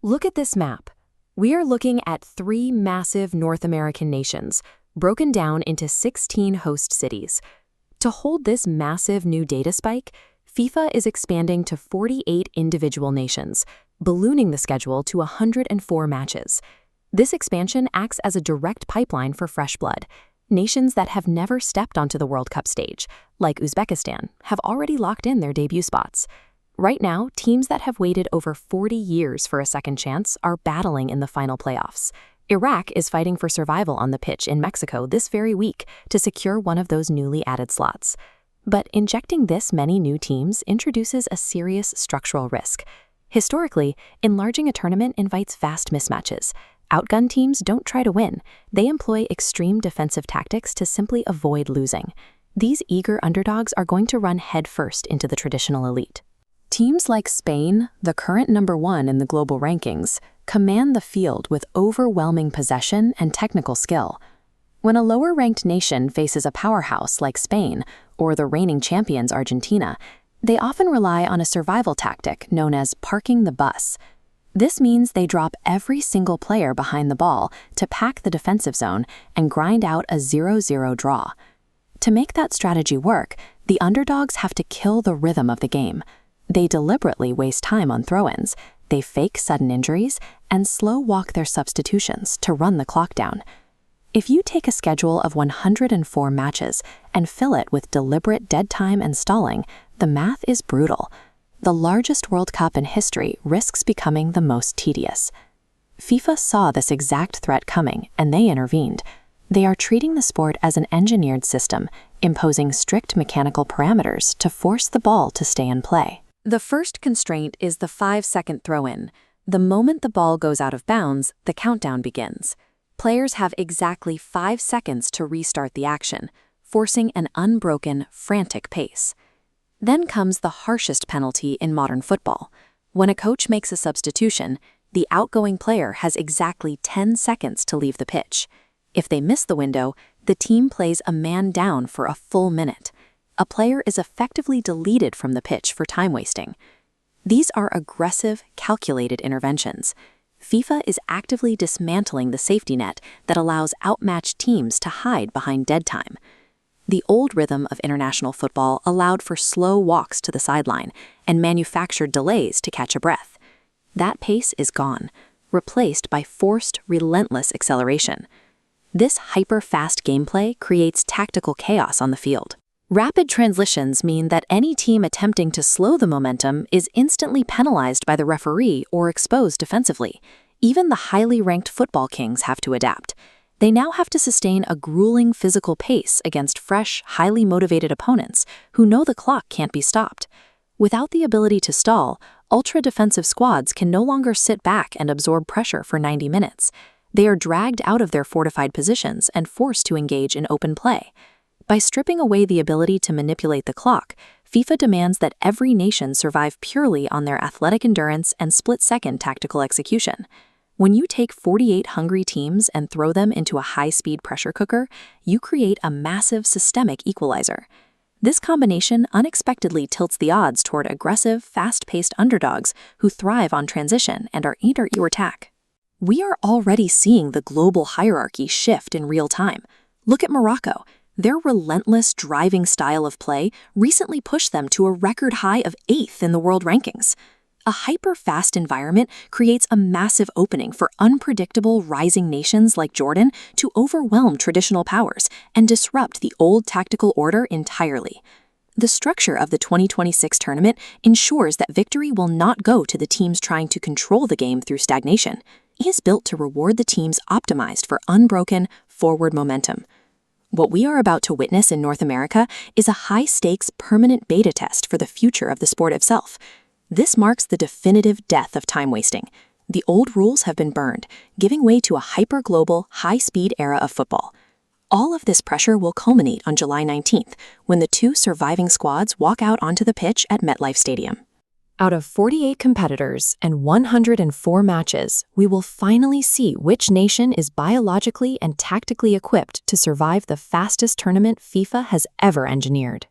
Look at this map. We are looking at 3 massive North American nations, broken down into 16 host cities. To hold this massive new data spike, FIFA is expanding to 48 individual nations, ballooning the schedule to 104 matches. This expansion acts as a direct pipeline for fresh blood. Nations that have never stepped onto the World Cup stage, like Uzbekistan, have already locked in their debut spots. Right now, teams that have waited over 40 years for a second chance are battling in the final playoffs. Iraq is fighting for survival on the pitch in Mexico this very week to secure one of those newly added slots. But injecting this many new teams introduces a serious structural risk. Historically, enlarging a tournament invites vast mismatches. Outgunned teams don't try to win. They employ extreme defensive tactics to simply avoid losing. These eager underdogs are going to run headfirst into the traditional elite. Teams like Spain, the current #1 in the global rankings, command the field with overwhelming possession and technical skill. When a lower-ranked nation faces a powerhouse like Spain or the reigning champions Argentina, they often rely on a survival tactic known as parking the bus. This means they drop every single player behind the ball to pack the defensive zone and grind out a 0-0 draw. To make that strategy work, the underdogs have to kill the rhythm of the game. They deliberately waste time on throw-ins, they fake sudden injuries, and slow-walk their substitutions to run the clock down. If you take a schedule of 104 matches and fill it with deliberate dead time and stalling, the math is brutal. The largest World Cup in history risks becoming the most tedious. FIFA saw this exact threat coming, and they intervened. They are treating the sport as an engineered system, imposing strict mechanical parameters to force the ball to stay in play. The first constraint is the 5-second throw-in. The moment the ball goes out of bounds, the countdown begins. Players have exactly 5 seconds to restart the action, forcing an unbroken, frantic pace. Then comes the harshest penalty in modern football. When a coach makes a substitution, the outgoing player has exactly 10 seconds to leave the pitch. If they miss the window, the team plays a man down for a full minute. A player is effectively deleted from the pitch for time wasting. These are aggressive, calculated interventions. FIFA is actively dismantling the safety net that allows outmatched teams to hide behind dead time. The old rhythm of international football allowed for slow walks to the sideline and manufactured delays to catch a breath. That pace is gone, replaced by forced, relentless acceleration. This hyper-fast gameplay creates tactical chaos on the field. Rapid transitions mean that any team attempting to slow the momentum is instantly penalized by the referee or exposed defensively. Even the highly ranked football kings have to adapt. They now have to sustain a grueling physical pace against fresh, highly motivated opponents who know the clock can't be stopped. Without the ability to stall, ultra-defensive squads can no longer sit back and absorb pressure for 90 minutes. They are dragged out of their fortified positions and forced to engage in open play. By stripping away the ability to manipulate the clock, FIFA demands that every nation survive purely on their athletic endurance and split-second tactical execution. When you take 48 hungry teams and throw them into a high-speed pressure cooker, you create a massive systemic equalizer. This combination unexpectedly tilts the odds toward aggressive, fast-paced underdogs who thrive on transition and are eager to attack. We are already seeing the global hierarchy shift in real time. Look at Morocco. Their relentless, driving style of play recently pushed them to a record high of 8th in the world rankings. A hyper-fast environment creates a massive opening for unpredictable rising nations like Jordan to overwhelm traditional powers and disrupt the old tactical order entirely. The structure of the 2026 tournament ensures that victory will not go to the teams trying to control the game through stagnation. It is built to reward the teams optimized for unbroken, forward momentum. What we are about to witness in North America is a high-stakes, permanent beta test for the future of the sport itself. This marks the definitive death of time wasting. The old rules have been burned, giving way to a hyper-global, high-speed era of football. All of this pressure will culminate on July 19th, when the 2 surviving squads walk out onto the pitch at MetLife Stadium. Out of 48 competitors and 104 matches, we will finally see which nation is biologically and tactically equipped to survive the fastest tournament FIFA has ever engineered.